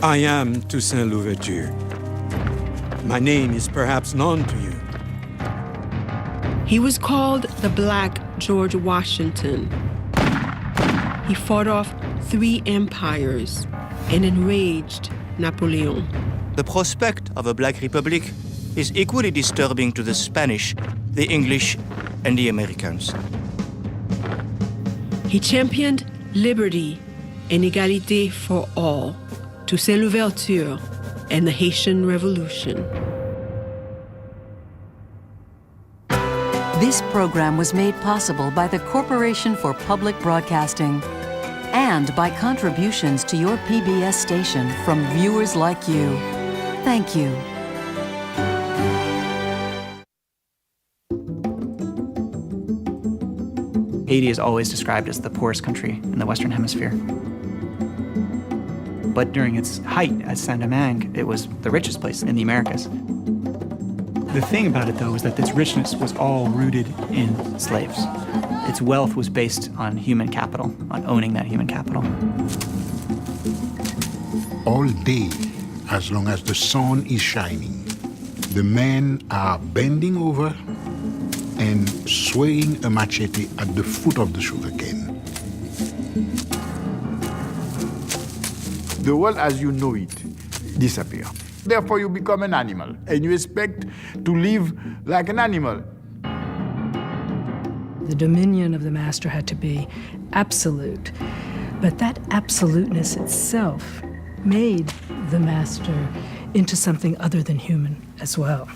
I am Toussaint Louveture. My name is perhaps known to you. He was called the Black George Washington. He fought off 3 empires and enraged Napoleon. The prospect of a black republic is equally disturbing to the Spanish, the English, and the Americans. He championed liberty and égalité for all, Toussaint Louverture and the Haitian Revolution. This program was made possible by the Corporation for Public Broadcasting and by contributions to your PBS station from viewers like you. Thank you. Haiti is always described as the poorest country in the Western Hemisphere. But during its height as Saint-Domingue, it was the richest place in the Americas. The thing about it, though, is that its richness was all rooted in slaves. Its wealth was based on human capital, on owning that human capital. All day, as long as the sun is shining, the men are bending over and swaying a machete at the foot of the sugarcane. The world as you know it disappears. Therefore, you become an animal, and you expect to live like an animal. The dominion of the master had to be absolute, but that absoluteness itself made the master into something other than human as well.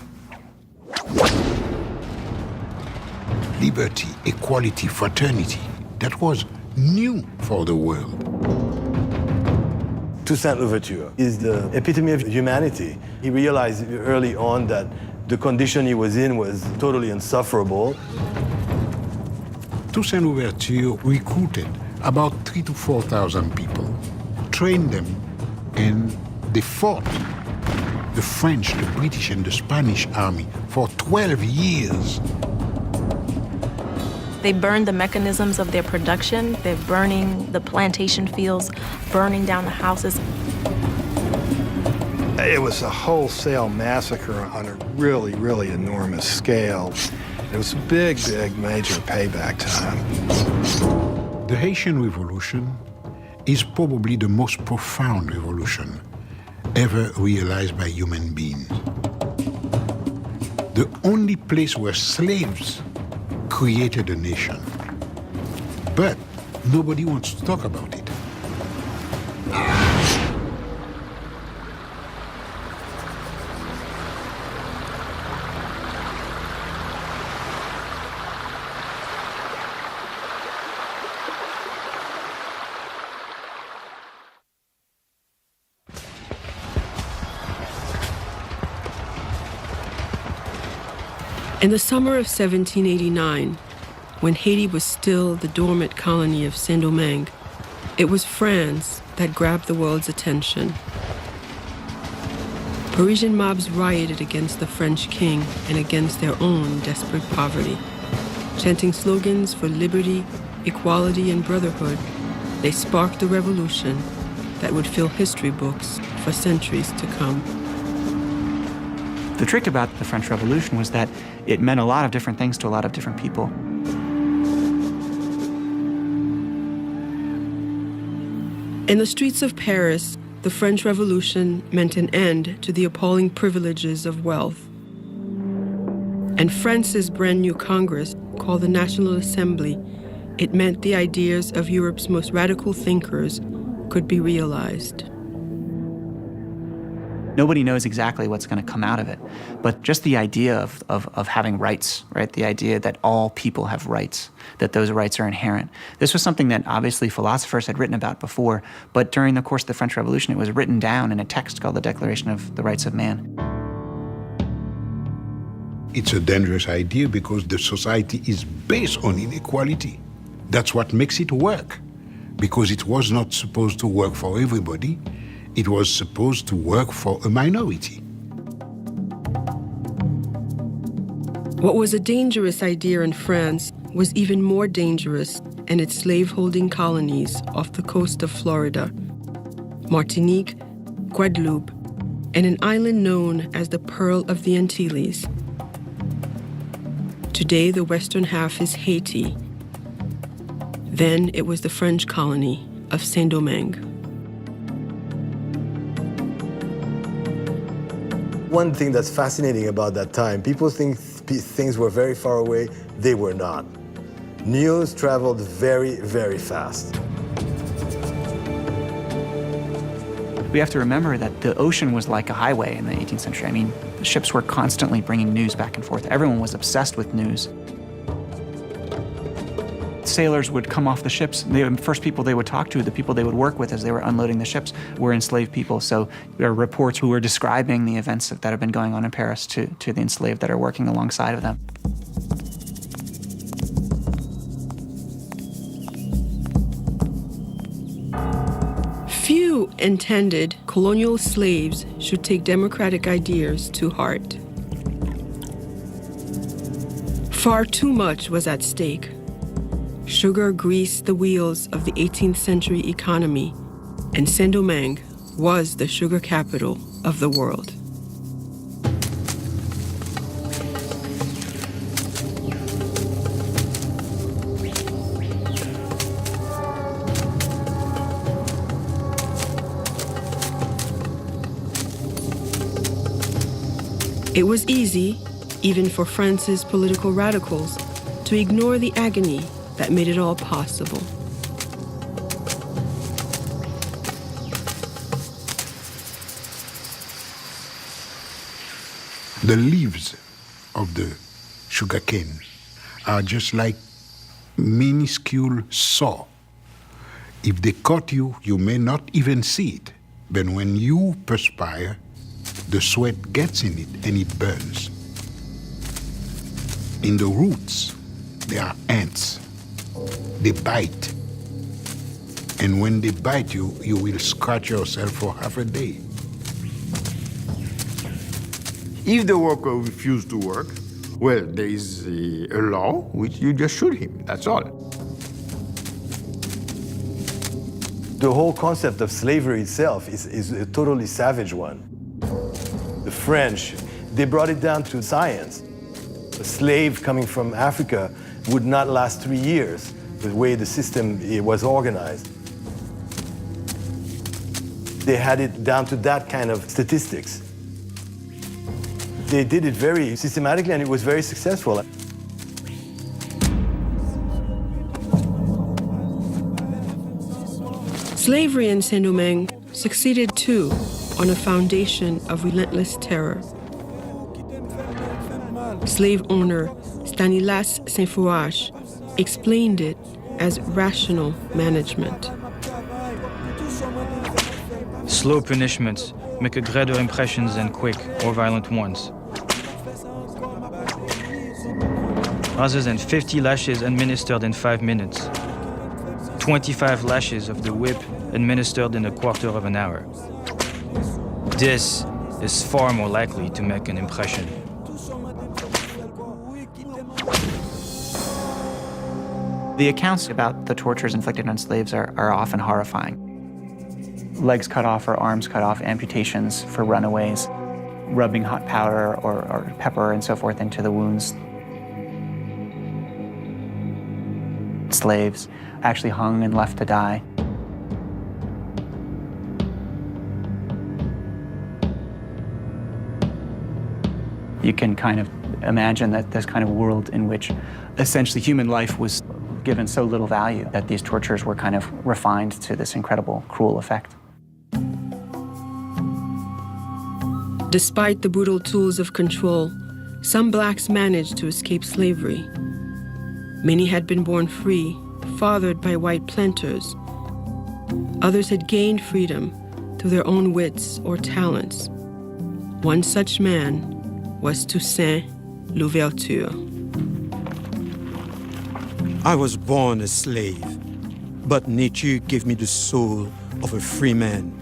Liberty, equality, fraternity, that was new for the world. Toussaint Louverture is the epitome of humanity. He realized early on that the condition he was in was totally insufferable. Toussaint Louverture recruited about 3,000 to 4,000 people, trained them, and they fought the French, the British, and the Spanish army for 12 years. They burned the mechanisms of their production. They're burning the plantation fields, burning down the houses. It was a wholesale massacre on a really, really enormous scale. It was a big, big, major payback time. The Haitian Revolution is probably the most profound revolution ever realized by human beings. The only place where slaves created a nation. But nobody wants to talk about it. In the summer of 1789, when Haiti was still the dormant colony of Saint-Domingue, it was France that grabbed the world's attention. Parisian mobs rioted against the French king and against their own desperate poverty. Chanting slogans for liberty, equality, and brotherhood, they sparked a revolution that would fill history books for centuries to come. The trick about the French Revolution was that it meant a lot of different things to a lot of different people. In the streets of Paris, the French Revolution meant an end to the appalling privileges of wealth. And France's brand new Congress, called the National Assembly, it meant the ideas of Europe's most radical thinkers could be realized. Nobody knows exactly what's going to come out of it, but just the idea of having rights, right? The idea that all people have rights, that those rights are inherent. This was something that obviously philosophers had written about before, but during the course of the French Revolution, it was written down in a text called the Declaration of the Rights of Man. It's a dangerous idea because the society is based on inequality. That's what makes it work, because it was not supposed to work for everybody. It was supposed to work for a minority. What was a dangerous idea in France was even more dangerous in its slaveholding colonies off the coast of Florida. Martinique, Guadeloupe, and an island known as the Pearl of the Antilles. Today, the western half is Haiti. Then it was the French colony of Saint-Domingue. One thing that's fascinating about that time, people think things were very far away. They were not. News traveled very, very fast. We have to remember that the ocean was like a highway in the 18th century. I mean, the ships were constantly bringing news back and forth. Everyone was obsessed with news. Sailors would come off the ships. The first people they would talk to, the people they would work with as they were unloading the ships, were enslaved people. So there are reports who were describing the events that have been going on in Paris to the enslaved that are working alongside of them. Few intended colonial slaves should take democratic ideas to heart. Far too much was at stake. Sugar greased the wheels of the 18th century economy, and Saint-Domingue was the sugar capital of the world. It was easy, even for France's political radicals, to ignore the agony that made it all possible. The leaves of the sugarcane are just like minuscule saw. If they cut you, you may not even see it. But when you perspire, the sweat gets in it and it burns. In the roots, there are ants. They bite. And when they bite you, you will scratch yourself for half a day. If the worker refuses to work, well, there is a law which you just shoot him, that's all. The whole concept of slavery itself is a totally savage one. The French, they brought it down to science. A slave coming from Africa would not last 3 years, the way the system was organized. They had it down to that kind of statistics. They did it very systematically, and it was very successful. Slavery in Saint-Domingue succeeded too on a foundation of relentless terror. Slave owner Stanislas Saint-Fouache explained it as rational management. Slow punishments make a greater impression than quick or violent ones. Rather than 50 lashes administered in 5 minutes, 25 lashes of the whip administered in a quarter of an hour. This is far more likely to make an impression. The accounts about the tortures inflicted on slaves are often horrifying. Legs cut off or arms cut off, amputations for runaways, rubbing hot powder or pepper and so forth into the wounds. Slaves actually hung and left to die. You can kind of imagine that this kind of world in which essentially human life was given so little value that these tortures were kind of refined to this incredible, cruel effect. Despite the brutal tools of control, some blacks managed to escape slavery. Many had been born free, fathered by white planters. Others had gained freedom through their own wits or talents. One such man was Toussaint Louverture. I was born a slave, but nature gave me the soul of a free man.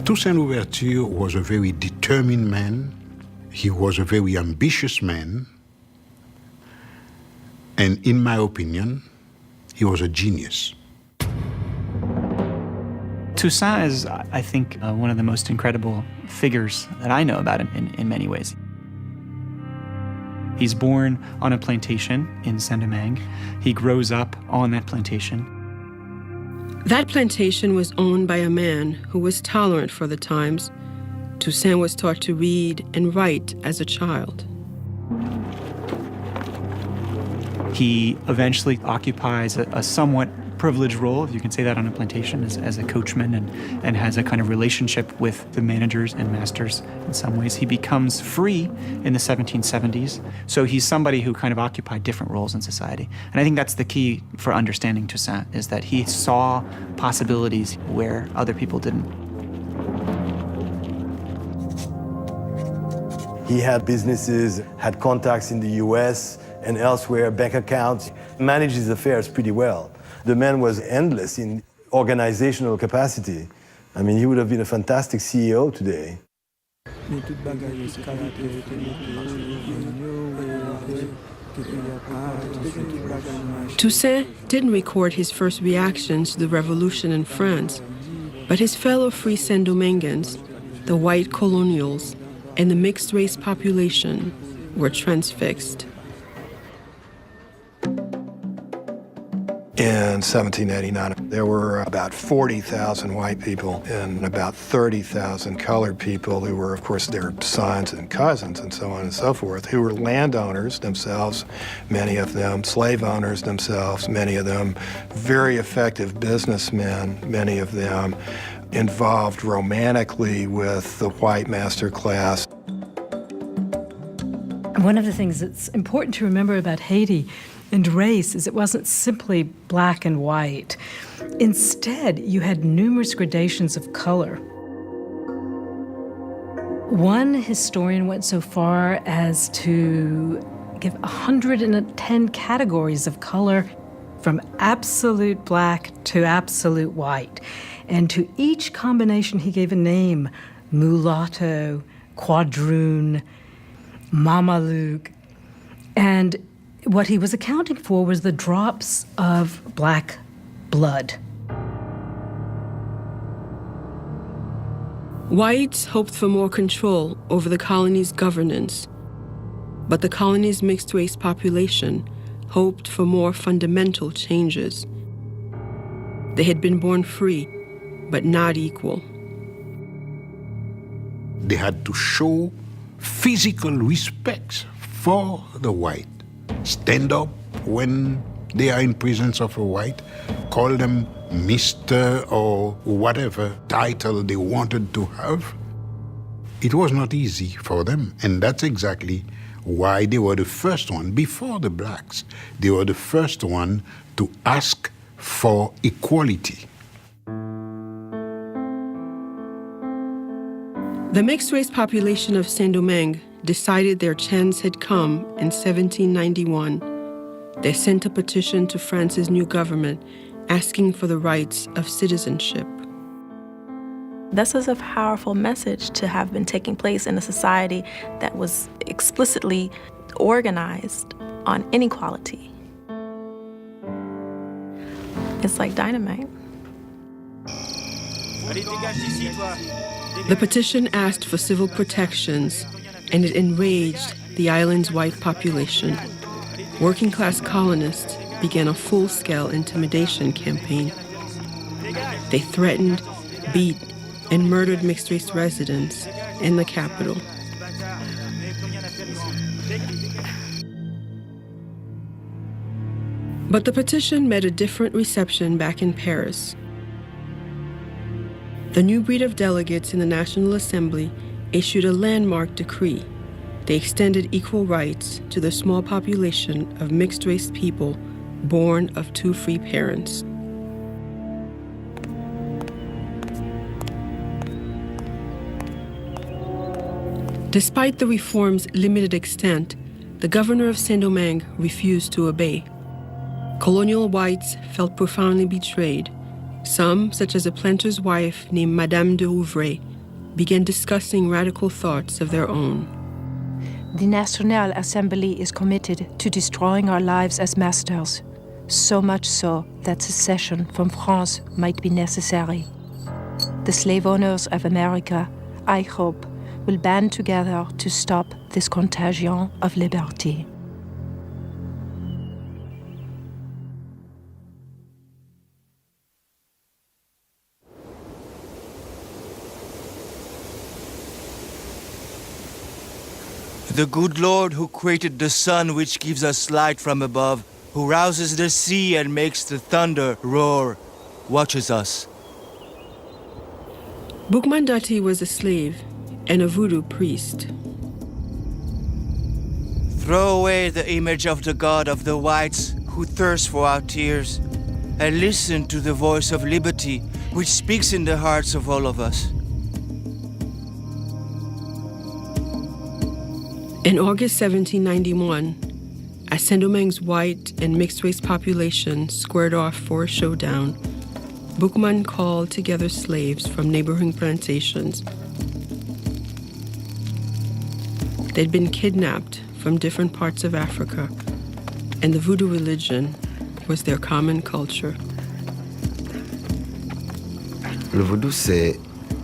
Toussaint Louverture was a very determined man. He was a very ambitious man. And in my opinion, he was a genius. Toussaint is, I think, one of the most incredible figures that I know about in many ways. He's born on a plantation in Saint-Domingue. He grows up on that plantation. That plantation was owned by a man who was tolerant for the times. Toussaint was taught to read and write as a child. He eventually occupies a somewhat privileged role, if you can say that, on a plantation as a coachman and has a kind of relationship with the managers and masters in some ways. He becomes free in the 1770s. So he's somebody who kind of occupied different roles in society. And I think that's the key for understanding Toussaint, is that he saw possibilities where other people didn't. He had businesses, had contacts in the US and elsewhere, bank accounts, managed his affairs pretty well. The man was endless in organizational capacity. I mean, he would have been a fantastic CEO today. Toussaint didn't record his first reactions to the revolution in France, but his fellow free Saint-Domingueans, the white colonials, and the mixed-race population were transfixed. In 1789, there were about 40,000 white people and about 30,000 colored people who were, of course, their sons and cousins and so on and so forth, who were landowners themselves, many of them slave owners themselves, many of them very effective businessmen, many of them involved romantically with the white master class. One of the things that's important to remember about Haiti and race is it wasn't simply black and white. Instead, you had numerous gradations of color. One historian went so far as to give 110 categories of color, from absolute black to absolute white. And to each combination, he gave a name: mulatto, quadroon, Mamaluke. And what he was accounting for was the drops of black blood. Whites hoped for more control over the colony's governance, but the colony's mixed-race population hoped for more fundamental changes. They had been born free, but not equal. They had to show physical respect for the white. Stand up when they are in presence of a white, call them Mr. or whatever title they wanted to have. It was not easy for them, and that's exactly why they were the first one, before the blacks, they were the first one to ask for equality. The mixed-race population of Saint-Domingue decided their chance had come in 1791. They sent a petition to France's new government asking for the rights of citizenship. This is a powerful message to have been taking place in a society that was explicitly organized on inequality. It's like dynamite. The petition asked for civil protections, and it enraged the island's white population. Working-class colonists began a full-scale intimidation campaign. They threatened, beat, and murdered mixed-race residents in the capital. But the petition met a different reception back in Paris. The new breed of delegates in the National Assembly issued a landmark decree. They extended equal rights to the small population of mixed-race people born of two free parents. Despite the reform's limited extent, the governor of Saint-Domingue refused to obey. Colonial whites felt profoundly betrayed. Some, such as a planter's wife named Madame de Rouvray, began discussing radical thoughts of their own. The National Assembly is committed to destroying our lives as masters, so much so that secession from France might be necessary. the slave owners of America, I hope, will band together to stop this contagion of liberty. The good Lord who created the sun which gives us light from above, who rouses the sea and makes the thunder roar, watches us. Boukman Dati was a slave and a voodoo priest. Throw away the image of the God of the whites who thirsts for our tears, and listen to the voice of liberty which speaks in the hearts of all of us. In August 1791, as Saint-Domingue's white and mixed-race population squared off for a showdown, Boukman called together slaves from neighboring plantations. They'd been kidnapped from different parts of Africa, and the voodoo religion was their common culture. Le vaudou, c'est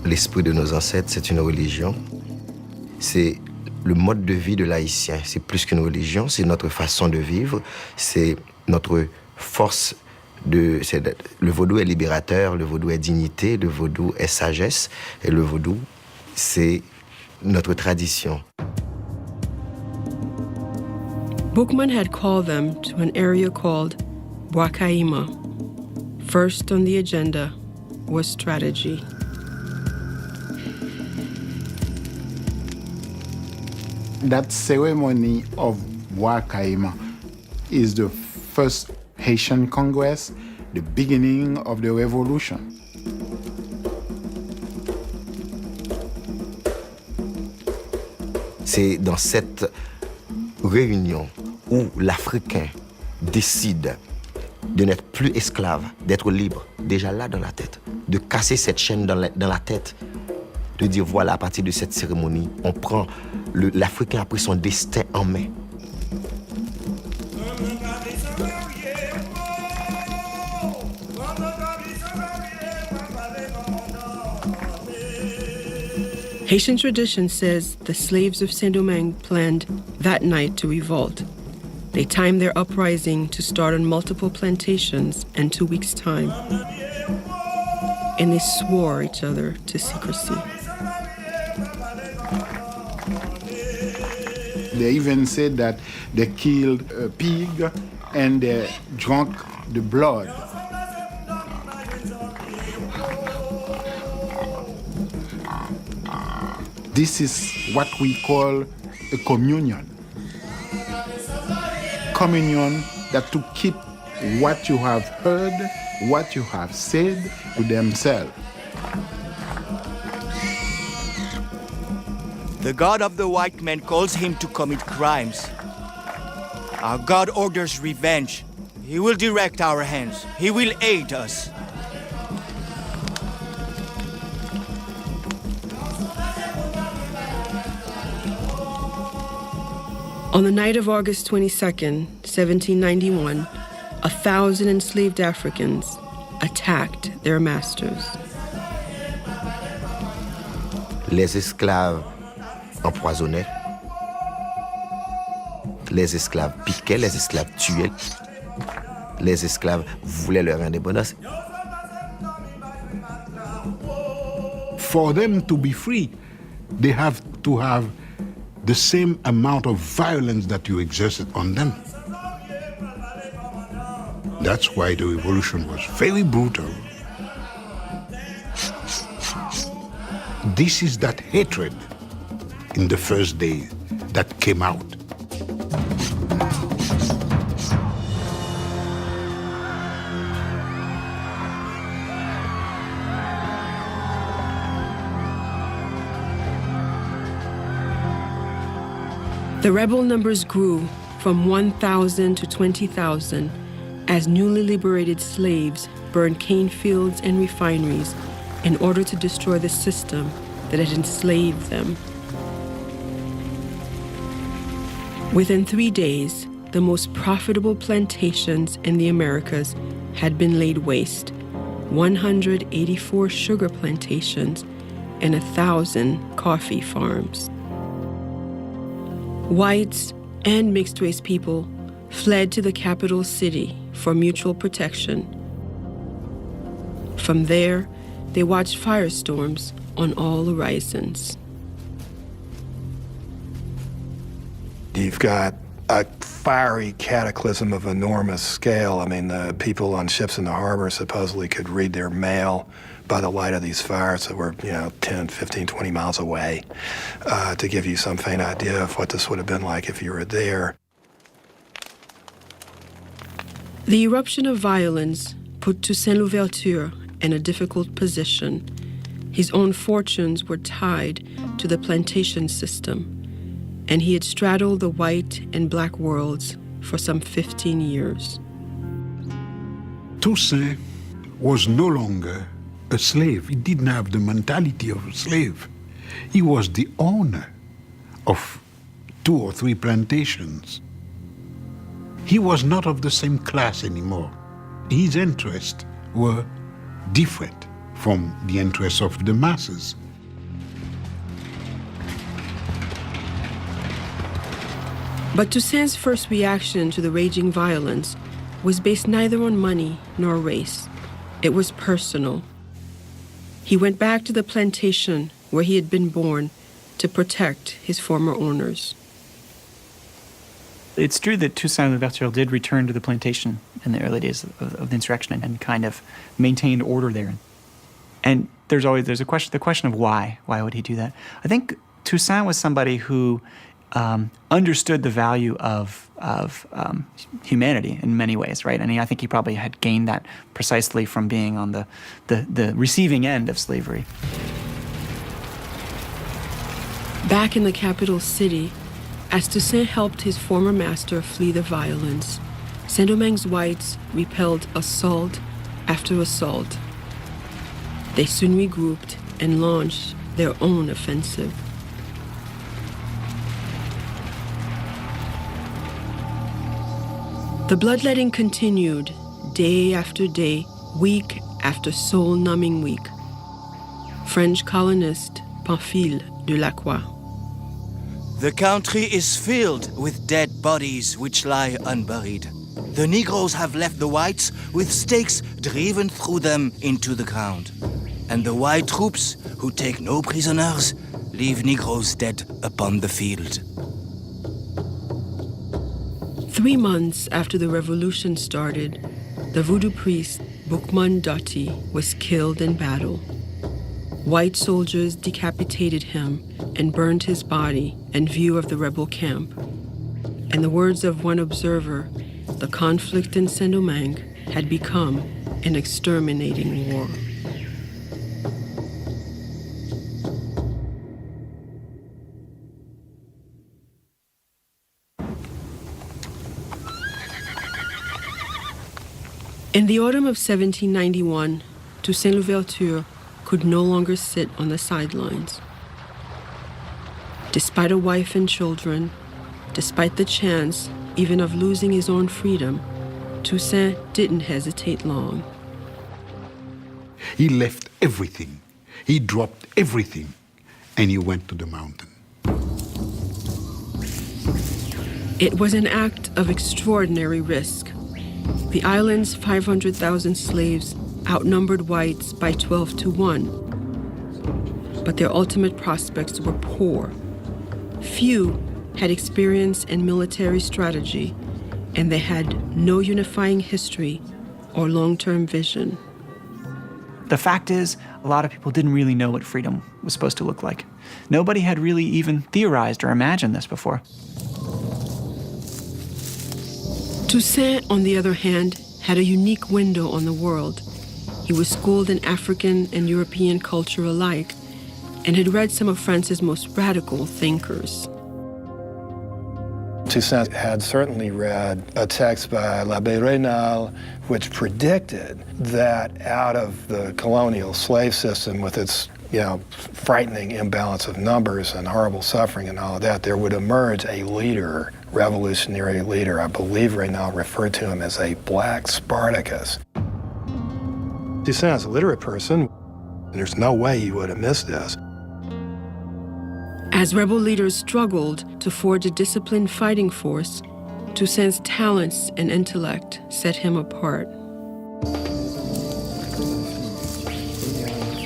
l'esprit de nos ancêtres, c'est une religion. C'est le mode de vie de l'Haïtien. C'est plus qu'une religion, c'est notre façon de vivre, c'est notre force de... Le vaudou est libérateur, le vaudou est dignité, le vaudou est sagesse, et le vaudou, c'est notre tradition. Boukman had called them to an area called Wakaima. First on the agenda was strategy. That ceremony of Wakaima is the first Haitian Congress, the beginning of the revolution. C'est dans cette réunion où l'Africain décide de n'être plus esclave, d'être libre, déjà là dans la tête, de casser cette chaîne dans la tête, de dire voilà, à partir de cette cérémonie, on prend l'Africain a pris son destin en main. Haitian tradition says the slaves of Saint-Domingue planned that night to revolt. They timed their uprising to start on multiple plantations in 2 weeks' time. And they swore each other to secrecy. They even said that they killed a pig and they drank the blood. This is what we call a communion. Communion that to keep what you have heard, what you have said to themselves. The God of the white man calls him to commit crimes. Our God orders revenge. He will direct our hands. He will aid us. On the night of August 22nd, 1791, 1,000 enslaved Africans attacked their masters. Les esclaves empoisonnaient, les esclaves piquaient, les esclaves tuaient, les esclaves voulaient leur indépendance. For them to be free, they have to have the same amount of violence that you exerted on them. That's why the revolution was very brutal. This is that hatred in the first day that came out. The rebel numbers grew from 1,000 to 20,000 as newly liberated slaves burned cane fields and refineries in order to destroy the system that had enslaved them. Within 3 days, the most profitable plantations in the Americas had been laid waste, 184 sugar plantations, and 1,000 coffee farms. Whites and mixed-race people fled to the capital city for mutual protection. From there, they watched firestorms on all horizons. You've got a fiery cataclysm of enormous scale. I mean, the people on ships in the harbor supposedly could read their mail by the light of these fires that were, 10, 15, 20 miles away, to give you some faint idea of what this would have been like if you were there. The eruption of violence put Toussaint Louverture in a difficult position. His own fortunes were tied to the plantation system, and he had straddled the white and black worlds for some 15 years. Toussaint was no longer a slave. He didn't have the mentality of a slave. He was the owner of 2 or 3 plantations. He was not of the same class anymore. His interests were different from the interests of the masses. But Toussaint's first reaction to the raging violence was based neither on money nor race. It was personal. He went back to the plantation where he had been born to protect his former owners. It's true that Toussaint Louverture did return to the plantation in the early days of the insurrection and kind of maintained order there. And there's the question of why. Why would he do that? I think Toussaint was somebody who understood the value of humanity in many ways, right? And I think he probably had gained that precisely from being on the receiving end of slavery. Back in the capital city, as Toussaint helped his former master flee the violence, Saint-Domingue's whites repelled assault after assault. They soon regrouped and launched their own offensive. The bloodletting continued day after day, week after soul-numbing week. French colonist Pamphile de Lacroix. The country is filled with dead bodies which lie unburied. The Negroes have left the whites with stakes driven through them into the ground. And the white troops, who take no prisoners, leave Negroes dead upon the field. 3 months after the revolution started, the voodoo priest Boukman Doti was killed in battle. White soldiers decapitated him and burned his body in view of the rebel camp. In the words of one observer, the conflict in Saint-Domingue had become an exterminating war. In the autumn of 1791, Toussaint Louverture could no longer sit on the sidelines. Despite a wife and children, despite the chance even of losing his own freedom, Toussaint didn't hesitate long. He left everything. He dropped everything, and he went to the mountain. It was an act of extraordinary risk. The island's 500,000 slaves outnumbered whites by 12 to 1. But their ultimate prospects were poor. Few had experience in military strategy, and they had no unifying history or long-term vision. The fact is, a lot of people didn't really know what freedom was supposed to look like. Nobody had really even theorized or imagined this before. Toussaint, on the other hand, had a unique window on the world. He was schooled in African and European culture alike and had read some of France's most radical thinkers. Toussaint had certainly read a text by l'Abbé Raynal, which predicted that out of the colonial slave system with its frightening imbalance of numbers and horrible suffering and all of that, there would emerge a leader, revolutionary leader. I believe Raynal referred to him as a black Spartacus. Toussaint's a literate person. There's no way he would have missed this. As rebel leaders struggled to forge a disciplined fighting force, Toussaint's talents and intellect set him apart.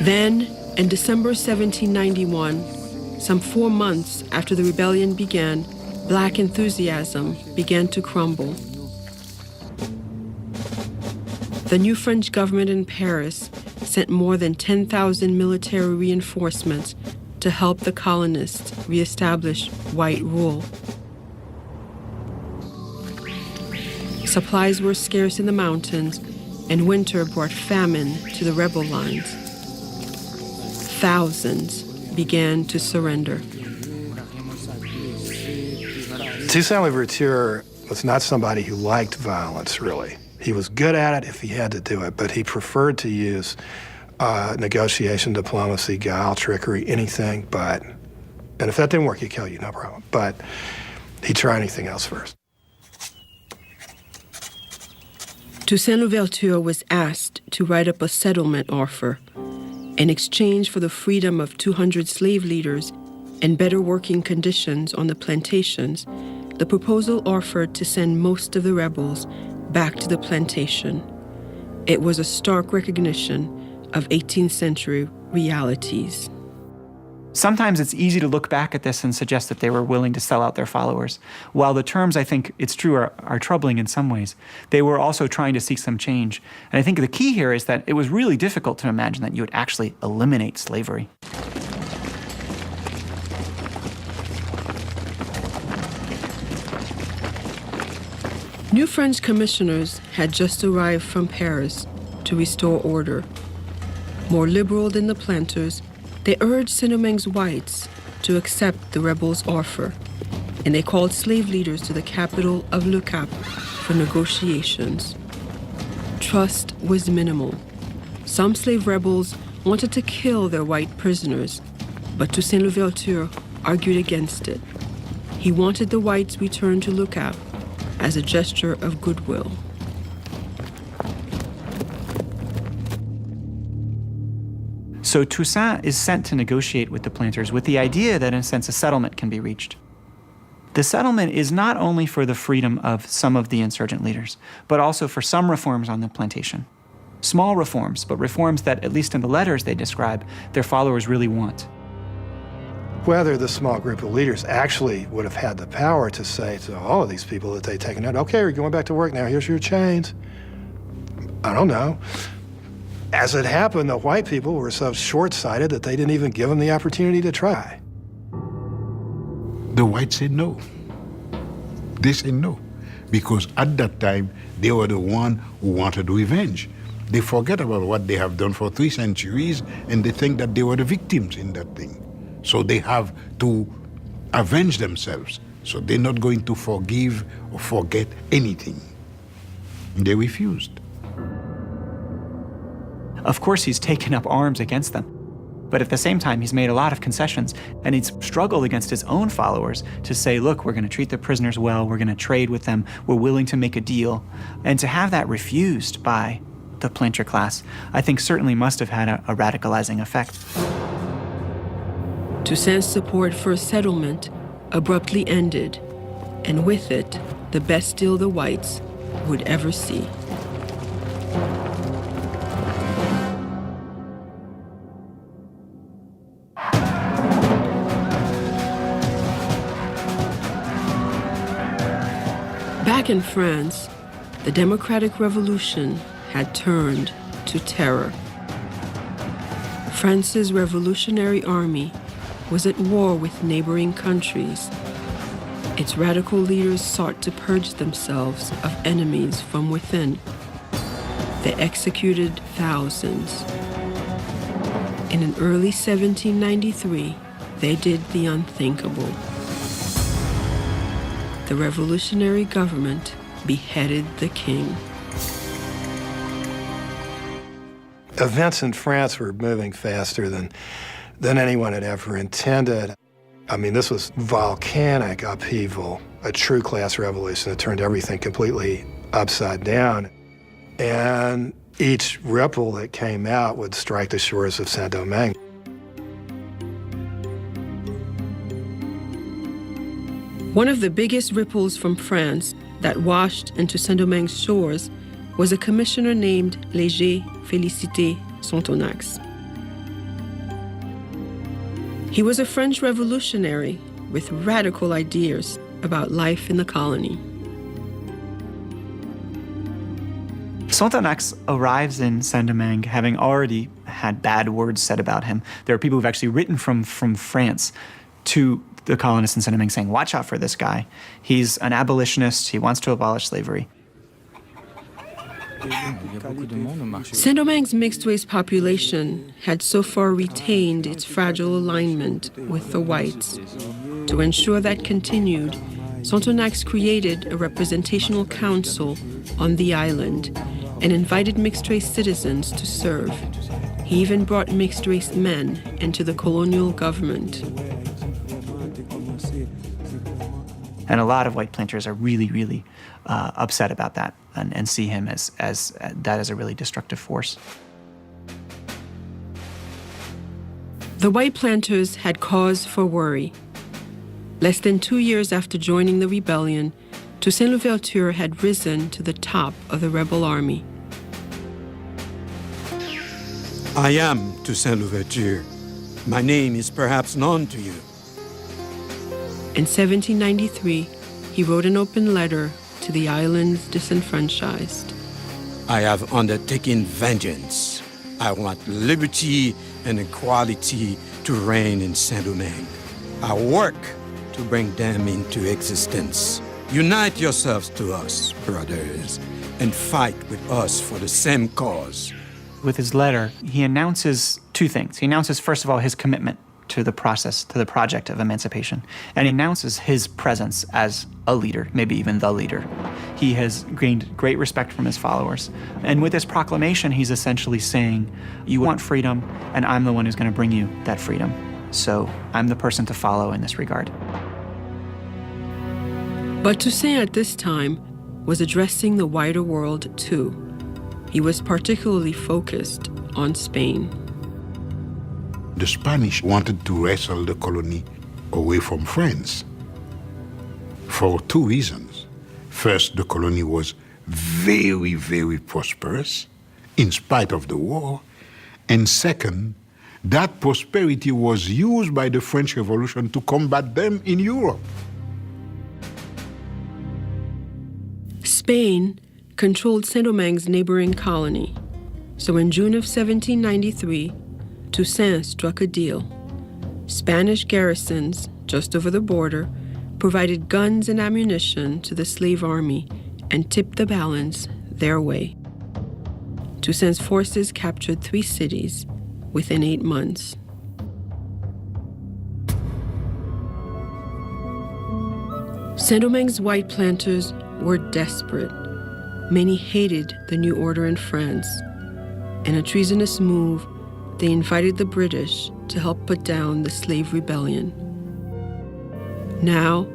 Then, in December 1791, some 4 months after the rebellion began, Black enthusiasm began to crumble. The new French government in Paris sent more than 10,000 military reinforcements to help the colonists reestablish white rule. Supplies were scarce in the mountains, and winter brought famine to the rebel lines. Thousands began to surrender. Toussaint Louverture was not somebody who liked violence, really. He was good at it if he had to do it, but he preferred to use negotiation, diplomacy, guile, trickery, anything but. And if that didn't work, he'd kill you, no problem. But he'd try anything else first. Toussaint Louverture was asked to write up a settlement offer in exchange for the freedom of 200 slave leaders and better working conditions on the plantations. The proposal offered to send most of the rebels back to the plantation. It was a stark recognition of 18th century realities. Sometimes it's easy to look back at this and suggest that they were willing to sell out their followers. While the terms, I think it's true, are troubling in some ways, they were also trying to seek some change. And I think the key here is that it was really difficult to imagine that you would actually eliminate slavery. New French commissioners had just arrived from Paris to restore order. More liberal than the planters, they urged Saint-Domingue's whites to accept the rebels' offer, and they called slave leaders to the capital of Le Cap for negotiations. Trust was minimal. Some slave rebels wanted to kill their white prisoners, but Toussaint Louverture argued against it. He wanted the whites returned to Le Cap as a gesture of goodwill. So Toussaint is sent to negotiate with the planters with the idea that, in a sense, a settlement can be reached. The settlement is not only for the freedom of some of the insurgent leaders, but also for some reforms on the plantation. Small reforms, but reforms that, at least in the letters they describe, their followers really want. Whether the small group of leaders actually would have had the power to say to all of these people that they'd taken out, okay, you're going back to work now, here's your chains. I don't know. As it happened, the white people were so short-sighted that they didn't even give them the opportunity to try. The whites said no. They said no. Because at that time, they were the one who wanted revenge. They forget about what they have done for 3 centuries, and they think that they were the victims in that thing. So they have to avenge themselves. So they're not going to forgive or forget anything. And they refused. Of course, he's taken up arms against them. But at the same time, he's made a lot of concessions, and he's struggled against his own followers to say, look, we're going to treat the prisoners well, we're going to trade with them, we're willing to make a deal. And to have that refused by the planter class, I think certainly must have had a radicalizing effect. Toussaint's support for a settlement abruptly ended, and with it, the best deal the whites would ever see. Back in France, the Democratic Revolution had turned to terror. France's Revolutionary Army was at war with neighboring countries. Its radical leaders sought to purge themselves of enemies from within. They executed thousands. And in early 1793, they did the unthinkable. The revolutionary government beheaded the king. Events in France were moving faster than anyone had ever intended. I mean, this was volcanic upheaval, a true class revolution that turned everything completely upside down. And each ripple that came out would strike the shores of Saint-Domingue. One of the biggest ripples from France that washed into Saint-Domingue's shores was a commissioner named Léger Félicité Sonthonax. He was a French revolutionary with radical ideas about life in the colony. Sonthonax arrives in Saint-Domingue having already had bad words said about him. There are people who've actually written from France to the colonists in Saint-Domingue saying, watch out for this guy. He's an abolitionist. He wants to abolish slavery. Saint-Domingue's mixed-race population had so far retained its fragile alignment with the whites. To ensure that continued, Sonthonax created a representational council on the island and invited mixed-race citizens to serve. He even brought mixed-race men into the colonial government. And a lot of white planters are really, really upset about that and see him as a really destructive force. The white planters had cause for worry. Less than 2 years after joining the rebellion, Toussaint Louverture had risen to the top of the rebel army. I am Toussaint Louverture. My name is perhaps known to you. In 1793, he wrote an open letter to the island's disenfranchised. I have undertaken vengeance. I want liberty and equality to reign in Saint-Domingue. I work to bring them into existence. Unite yourselves to us, brothers, and fight with us for the same cause. With his letter, he announces two things. He announces, first of all, his commitment to the process, to the project of emancipation, and he announces his presence as a leader, maybe even the leader. He has gained great respect from his followers. And with this proclamation, he's essentially saying, you want freedom, and I'm the one who's going to bring you that freedom. So I'm the person to follow in this regard. But Toussaint at this time was addressing the wider world too. He was particularly focused on Spain. The Spanish wanted to wrestle the colony away from France for two reasons. First, the colony was very, very prosperous in spite of the war. And second, that prosperity was used by the French Revolution to combat them in Europe. Spain controlled Saint-Domingue's neighboring colony. So in June of 1793, Toussaint struck a deal. Spanish garrisons just over the border provided guns and ammunition to the slave army and tipped the balance their way. Toussaint's forces captured 3 cities within 8 months. Saint-Domingue's white planters were desperate. Many hated the new order in France. In a treasonous move, they invited the British to help put down the slave rebellion. Now,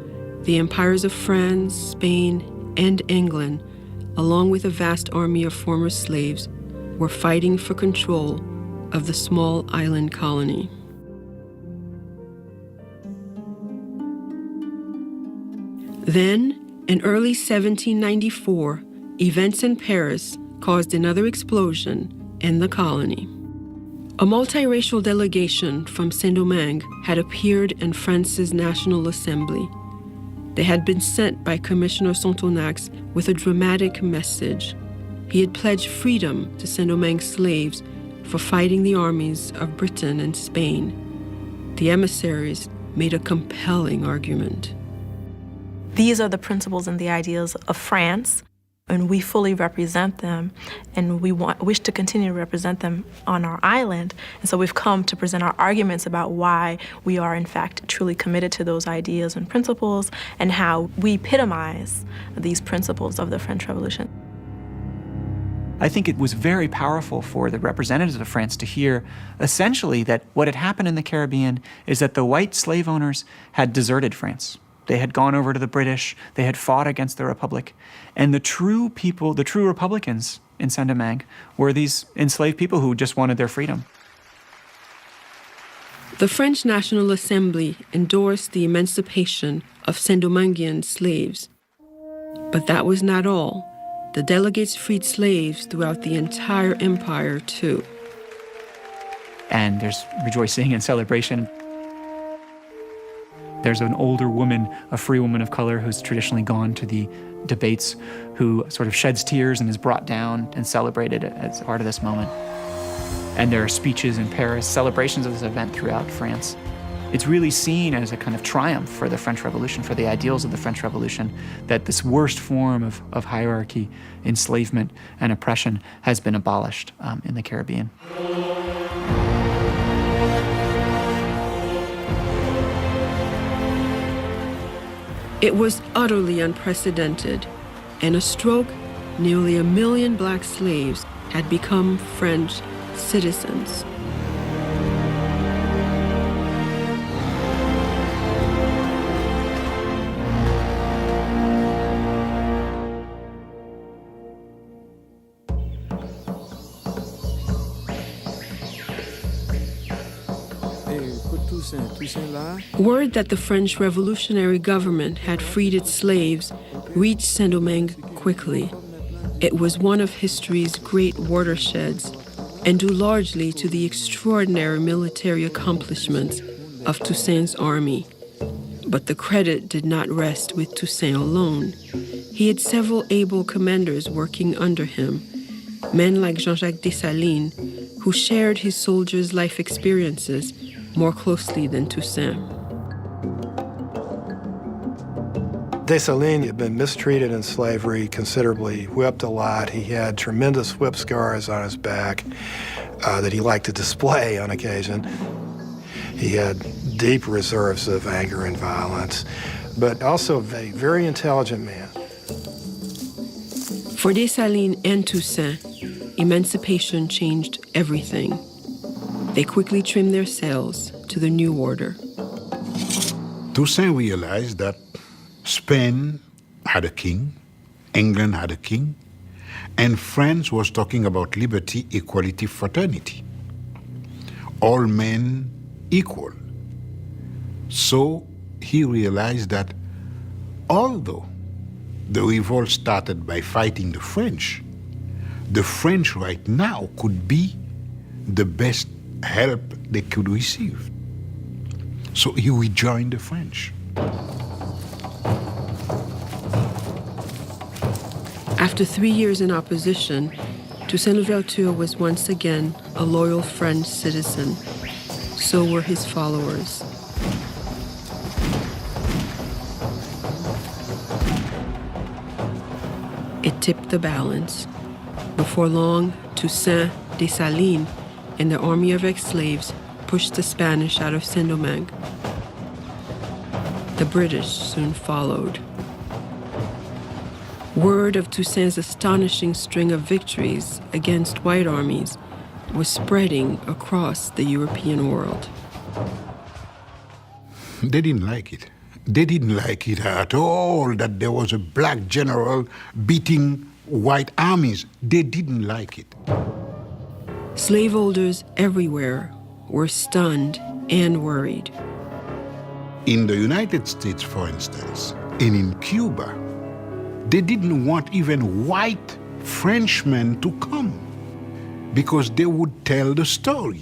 the empires of France, Spain, and England, along with a vast army of former slaves, were fighting for control of the small island colony. Then, in early 1794, events in Paris caused another explosion in the colony. A multiracial delegation from Saint-Domingue had appeared in France's National Assembly. They had been sent by Commissioner Sonthonax with a dramatic message. He had pledged freedom to Saint-Domingue slaves for fighting the armies of Britain and Spain. The emissaries made a compelling argument. These are the principles and the ideals of France, and we fully represent them, and we wish to continue to represent them on our island. And so we've come to present our arguments about why we are, in fact, truly committed to those ideas and principles, and how we epitomize these principles of the French Revolution. I think it was very powerful for the representatives of France to hear essentially that what had happened in the Caribbean is that the white slave owners had deserted France. They had gone over to the British, they had fought against the Republic, and the true people, the true Republicans, in Saint-Domingue were these enslaved people who just wanted their freedom. The French National Assembly endorsed the emancipation of Saint-Dominguean slaves. But that was not all. The delegates freed slaves throughout the entire empire, too. And there's rejoicing and celebration. There's an older woman, a free woman of color, who's traditionally gone to the debates, who sort of sheds tears and is brought down and celebrated as part of this moment. And there are speeches in Paris, celebrations of this event throughout France. It's really seen as a kind of triumph for the French Revolution, for the ideals of the French Revolution, that this worst form of hierarchy, enslavement, and oppression has been abolished in the Caribbean. It was utterly unprecedented. In a stroke, nearly 1 million black slaves had become French citizens. Word that the French revolutionary government had freed its slaves reached Saint-Domingue quickly. It was one of history's great watersheds, and due largely to the extraordinary military accomplishments of Toussaint's army. But the credit did not rest with Toussaint alone. He had several able commanders working under him, men like Jean-Jacques Dessalines, who shared his soldiers' life experiences more closely than Toussaint. Dessalines had been mistreated in slavery considerably, whipped a lot. He had tremendous whip scars on his back that he liked to display on occasion. He had deep reserves of anger and violence, but also a very intelligent man. For Dessalines and Toussaint, emancipation changed everything. They quickly trimmed their sails to the new order. Toussaint realized that Spain had a king, England had a king, and France was talking about liberty, equality, fraternity. All men equal. So he realized that although the revolt started by fighting the French right now could be the best help they could receive. So he rejoined the French. After 3 years in opposition, Toussaint Louverture was once again a loyal French citizen. So were his followers. It tipped the balance. Before long, Toussaint, Dessalines, and the army of ex-slaves pushed the Spanish out of Saint-Domingue. The British soon followed. Word of Toussaint's astonishing string of victories against white armies was spreading across the European world. They didn't like it. They didn't like it at all that there was a black general beating white armies. They didn't like it. Slaveholders everywhere were stunned and worried. In the United States, for instance, and in Cuba, they didn't want even white Frenchmen to come because they would tell the story.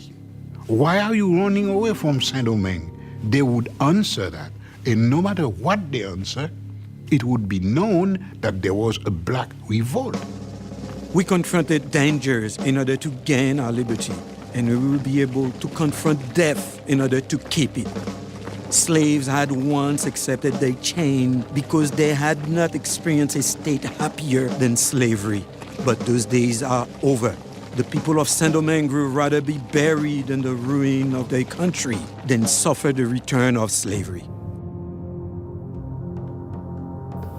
Why are you running away from Saint-Domingue? They would answer that, and no matter what they answer, it would be known that there was a black revolt. We confronted dangers in order to gain our liberty, and we will be able to confront death in order to keep it. Slaves had once accepted their chain because they had not experienced a state happier than slavery. But those days are over. The people of Saint-Domingue would rather be buried in the ruin of their country than suffer the return of slavery.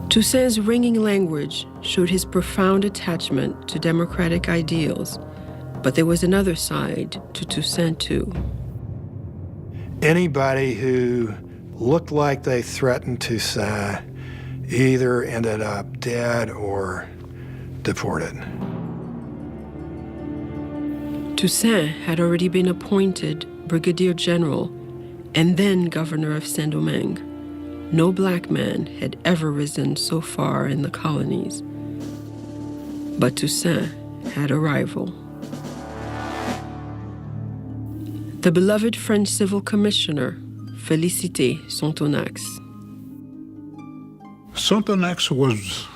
Toussaint's ringing language showed his profound attachment to democratic ideals, but there was another side to Toussaint too. Anybody who looked like they threatened Toussaint either ended up dead or deported. Toussaint had already been appointed Brigadier General and then Governor of Saint-Domingue. No black man had ever risen so far in the colonies. But Toussaint had a rival. The beloved French civil commissioner, Félicité Sonthonax. Sonthonax was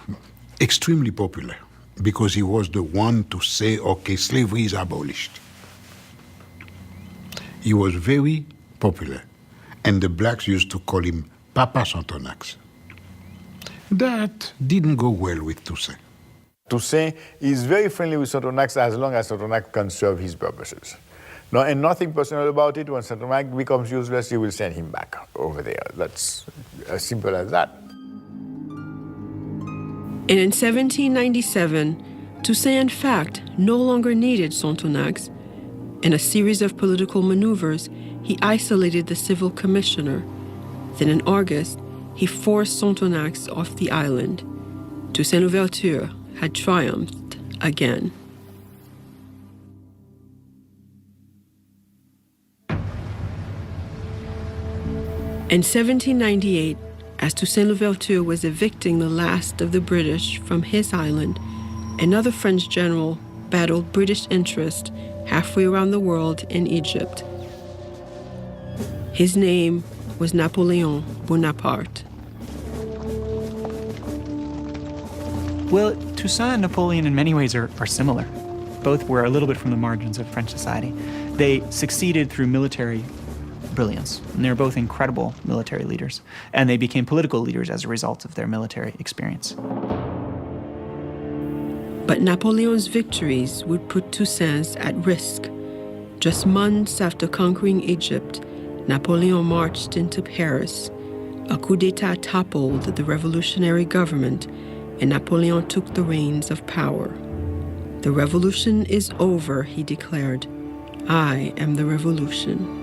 extremely popular because he was the one to say, okay, slavery is abolished. He was very popular, and the blacks used to call him Papa Sonthonax. That didn't go well with Toussaint. Toussaint is very friendly with Sonthonax as long as Sonthonax can serve his purposes. No, and nothing personal about it. When Sonthonax becomes useless, he will send him back over there. That's as simple as that. And in 1797, Toussaint in fact no longer needed Sonthonax. In a series of political maneuvers, he isolated the civil commissioner. Then in August, he forced Sonthonax off the island. Toussaint Louverture had triumphed again. In 1798, as Toussaint Louverture was evicting the last of the British from his island, another French general battled British interest halfway around the world in Egypt. His name was Napoleon Bonaparte. Well, Toussaint and Napoleon in many ways are similar. Both were a little bit from the margins of French society. They succeeded through military brilliance, and they're both incredible military leaders. And they became political leaders as a result of their military experience. But Napoleon's victories would put Toussaint's at risk. Just months after conquering Egypt, Napoleon marched into Paris. A coup d'etat toppled the revolutionary government, and Napoleon took the reins of power. The revolution is over, he declared. I am the revolution.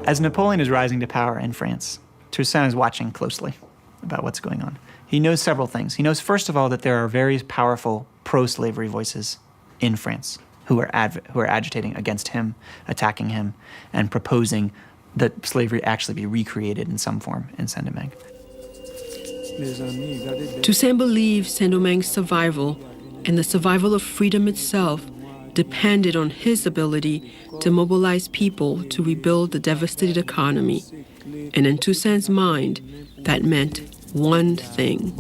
As Napoleon is rising to power in France, Toussaint is watching closely about what's going on. He knows several things. He knows, first of all, that there are very powerful pro-slavery voices in France who are agitating against him, attacking him, and proposing that slavery actually be recreated in some form in Saint-Domingue. Toussaint believes Saint-Domingue's survival and the survival of freedom itself depended on his ability to mobilize people to rebuild the devastated economy. And in Toussaint's mind, that meant one thing.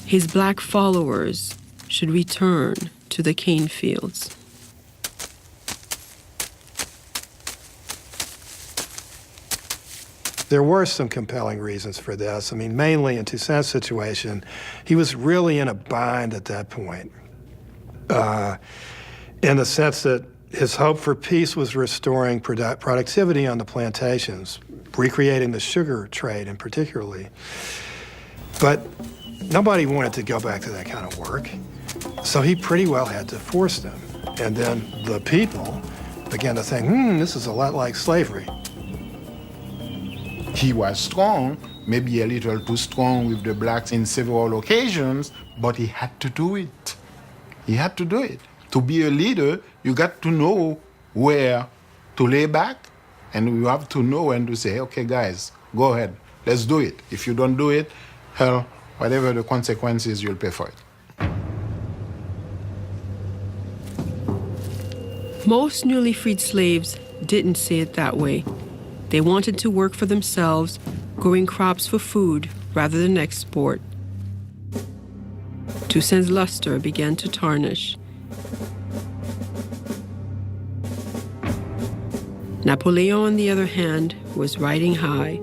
His black followers should return to the cane fields. There were some compelling reasons for this. I mean, mainly in Toussaint's situation, he was really in a bind at that point, in the sense that his hope for peace was restoring productivity on the plantations, recreating the sugar trade in particularly. But nobody wanted to go back to that kind of work, so he pretty well had to force them. And then the people began to think, this is a lot like slavery. He was strong, maybe a little too strong with the blacks in several occasions, but he had to do it. He had to do it. To be a leader, you got to know where to lay back, and you have to know when to say, okay, guys, go ahead, let's do it. If you don't do it, hell, whatever the consequences, you'll pay for it. Most newly freed slaves didn't see it that way. They wanted to work for themselves, growing crops for food rather than export. Toussaint's luster began to tarnish. Napoleon, on the other hand, was riding high.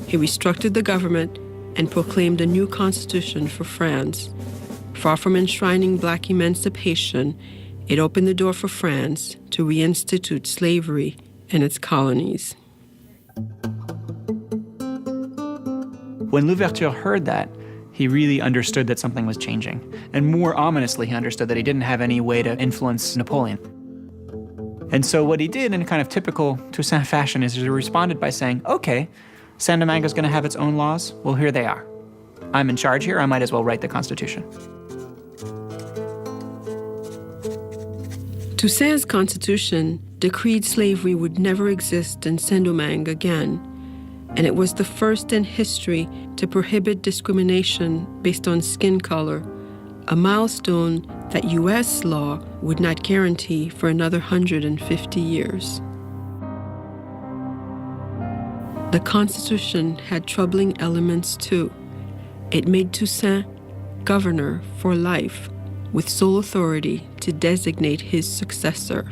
He restructured the government and proclaimed a new constitution for France. Far from enshrining black emancipation, it opened the door for France to reinstitute slavery in its colonies. When Louverture heard that, he really understood that something was changing. And more ominously, he understood that he didn't have any way to influence Napoleon. And so what he did in kind of typical Toussaint fashion is he responded by saying, okay, Saint-Domingue is going to have its own laws. Well, here they are. I'm in charge here. I might as well write the Constitution. Toussaint's constitution decreed slavery would never exist in Saint-Domingue again, and it was the first in history to prohibit discrimination based on skin color, a milestone that U.S. law would not guarantee for another 150 years. The Constitution had troubling elements too. It made Toussaint governor for life, with sole authority to designate his successor.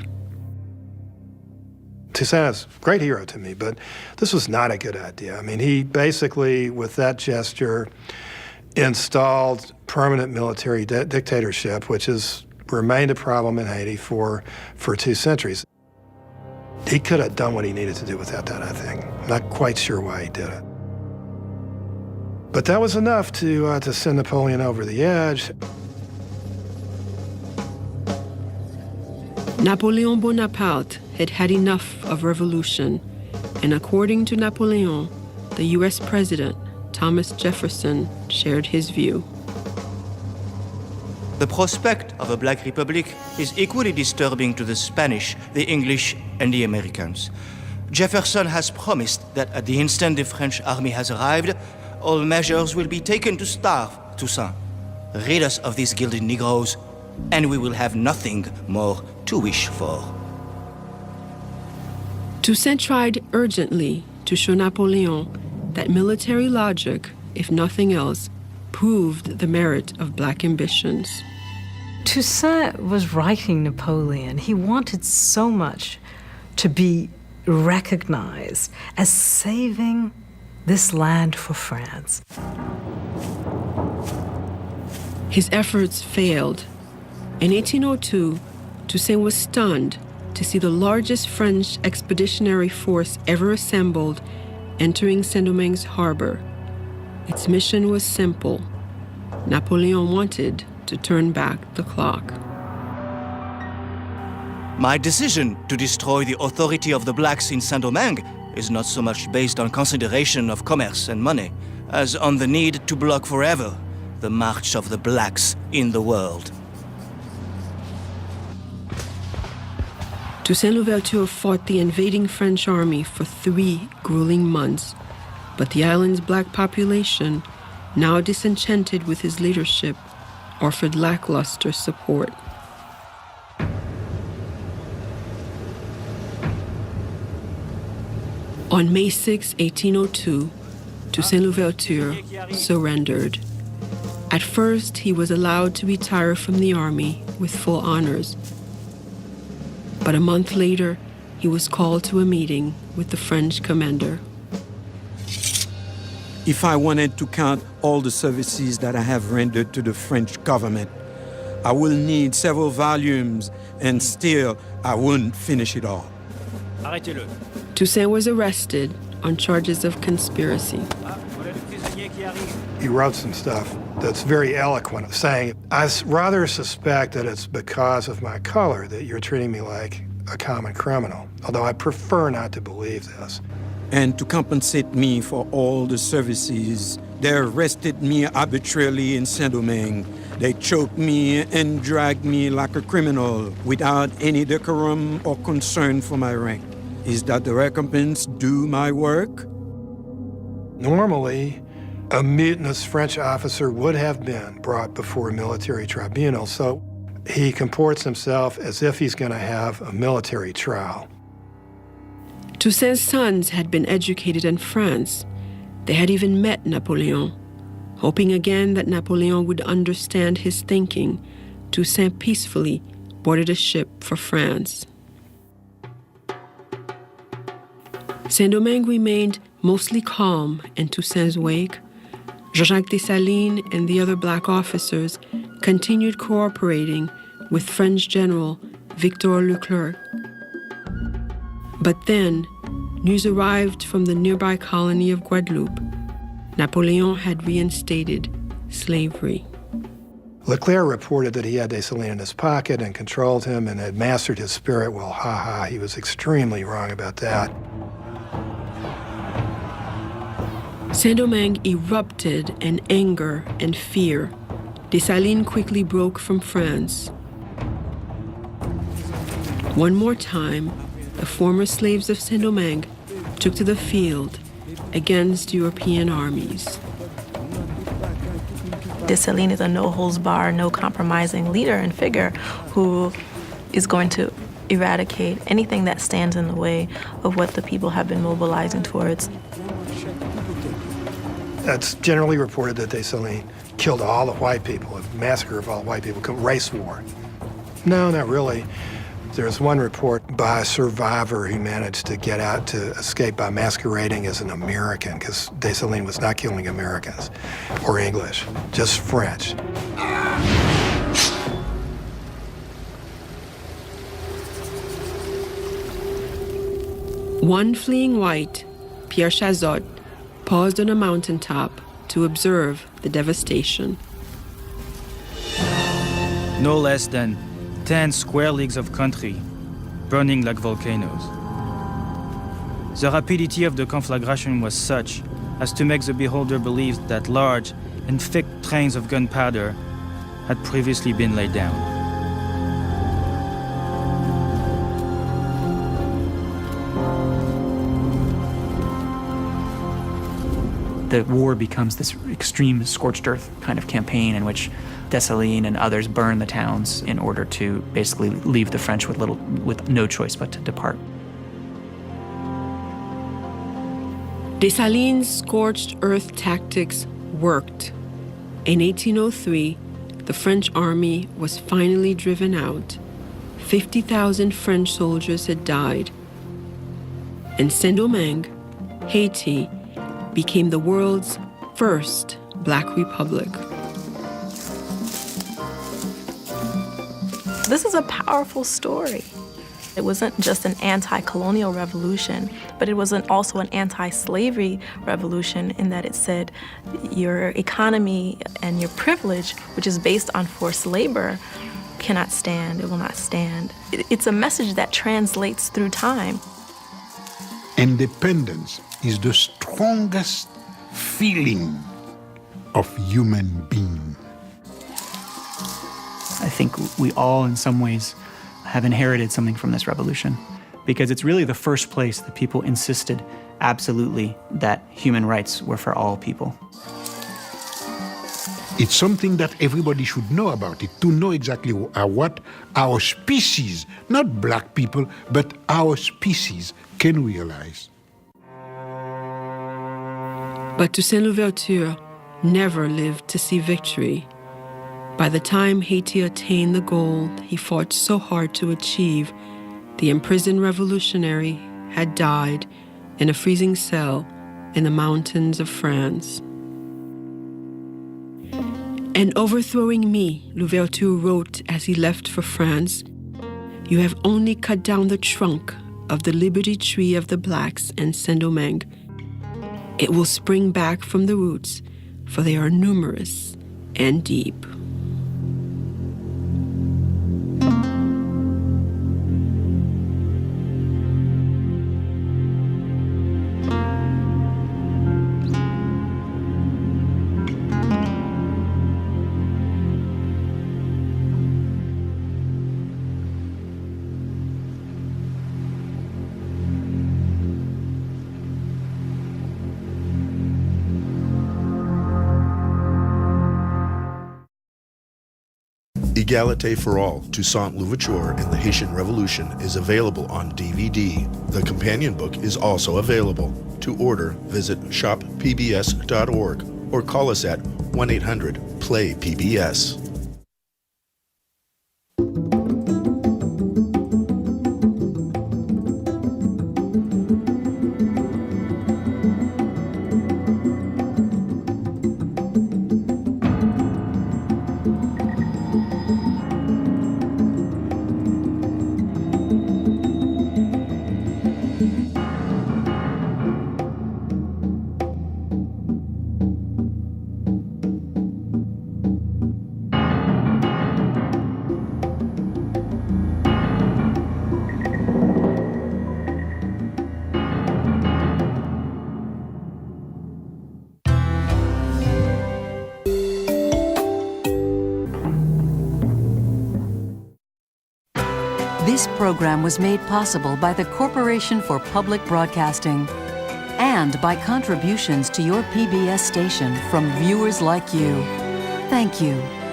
Toussaint is a great hero to me, but this was not a good idea. I mean, he basically, with that gesture, installed permanent military dictatorship, which has remained a problem in Haiti for 2 centuries. He could have done what he needed to do without that, I think. I'm not quite sure why he did it. But that was enough to send Napoleon over the edge. Napoleon Bonaparte had had enough of revolution, and according to Napoleon, the U.S. President, Thomas Jefferson, shared his view. The prospect of a black republic is equally disturbing to the Spanish, the English, and the Americans. Jefferson has promised that at the instant the French army has arrived, all measures will be taken to starve Toussaint. Rid us of these gilded Negroes, and we will have nothing more to wish for. Toussaint tried urgently to show Napoleon that military logic, if nothing else, proved the merit of black ambitions. Toussaint was writing Napoleon. He wanted so much to be recognized as saving this land for France. His efforts failed. In 1802, Toussaint was stunned to see the largest French expeditionary force ever assembled entering Saint-Domingue's harbor. Its mission was simple. Napoleon wanted to turn back the clock. My decision to destroy the authority of the blacks in Saint-Domingue is not so much based on consideration of commerce and money as on the need to block forever the march of the blacks in the world. Toussaint Louverture fought the invading French army for 3 grueling months, but the island's black population, now disenchanted with his leadership, offered lackluster support. On May 6, 1802, Toussaint Louverture surrendered. At first, he was allowed to retire from the army with full honors. But a month later, he was called to a meeting with the French commander. If I wanted to count all the services that I have rendered to the French government, I will need several volumes, and still I wouldn't finish it all. Arrêtez-le. Toussaint was arrested on charges of conspiracy. He wrote some stuff that's very eloquent, saying, I rather suspect that it's because of my color that you're treating me like a common criminal, although I prefer not to believe this. And to compensate me for all the services, they arrested me arbitrarily in Saint-Domingue. They choked me and dragged me like a criminal without any decorum or concern for my rank. Is that the recompense due my work? Normally, a mutinous French officer would have been brought before a military tribunal, so he comports himself as if he's going to have a military trial. Toussaint's sons had been educated in France. They had even met Napoleon. Hoping again that Napoleon would understand his thinking, Toussaint peacefully boarded a ship for France. Saint-Domingue remained mostly calm in Toussaint's wake. Jean-Jacques Dessalines and the other black officers continued cooperating with French General Victor Leclerc. But then, news arrived from the nearby colony of Guadeloupe. Napoleon had reinstated slavery. Leclerc reported that he had Dessalines in his pocket and controlled him and had mastered his spirit. Well, he was extremely wrong about that. Saint-Domingue erupted in anger and fear. Dessalines quickly broke from France. One more time, the former slaves of Saint-Domingue took to the field against European armies. Dessalines is a no-holds-barred, no-compromising leader and figure who is going to eradicate anything that stands in the way of what the people have been mobilizing towards. That's generally reported that Dessalines killed all the white people, a massacre of all white people, race war. No, not really. There's one report by a survivor who managed to get out to escape by masquerading as an American, because Dessalines was not killing Americans or English, just French. One fleeing white, Pierre Chazot, paused on a mountaintop to observe the devastation. No less than 10 square leagues of country burning like volcanoes. The rapidity of the conflagration was such as to make the beholder believe that large and thick trains of gunpowder had previously been laid down. The war becomes this extreme scorched earth kind of campaign in which Dessalines and others burn the towns in order to basically leave the French with no choice but to depart. Dessalines' scorched earth tactics worked. In 1803, the French army was finally driven out. 50,000 French soldiers had died. And Saint-Domingue, Haiti, became the world's first Black Republic. This is a powerful story. It wasn't just an anti-colonial revolution, but it was also an anti-slavery revolution in that it said your economy and your privilege, which is based on forced labor, cannot stand, it will not stand. It's a message that translates through time. Independence is the strongest feeling of human being. I think we all, in some ways, have inherited something from this revolution, because it's really the first place that people insisted absolutely that human rights were for all people. It's something that everybody should know about it, to know exactly what our species, not black people, but our species can realize. But Toussaint Louverture never lived to see victory. By the time Haiti attained the goal he fought so hard to achieve, the imprisoned revolutionary had died in a freezing cell in the mountains of France. "And overthrowing me," Louverture wrote as he left for France, "you have only cut down the trunk of the liberty tree of the blacks and Saint-Domingue. It will spring back from the roots, for they are numerous and deep." Égalité for All, Toussaint Louveture and the Haitian Revolution is available on DVD. The companion book is also available. To order, visit shoppbs.org or call us at 1-800-PLAY-PBS. This program was made possible by the Corporation for Public Broadcasting and by contributions to your PBS station from viewers like you. Thank you.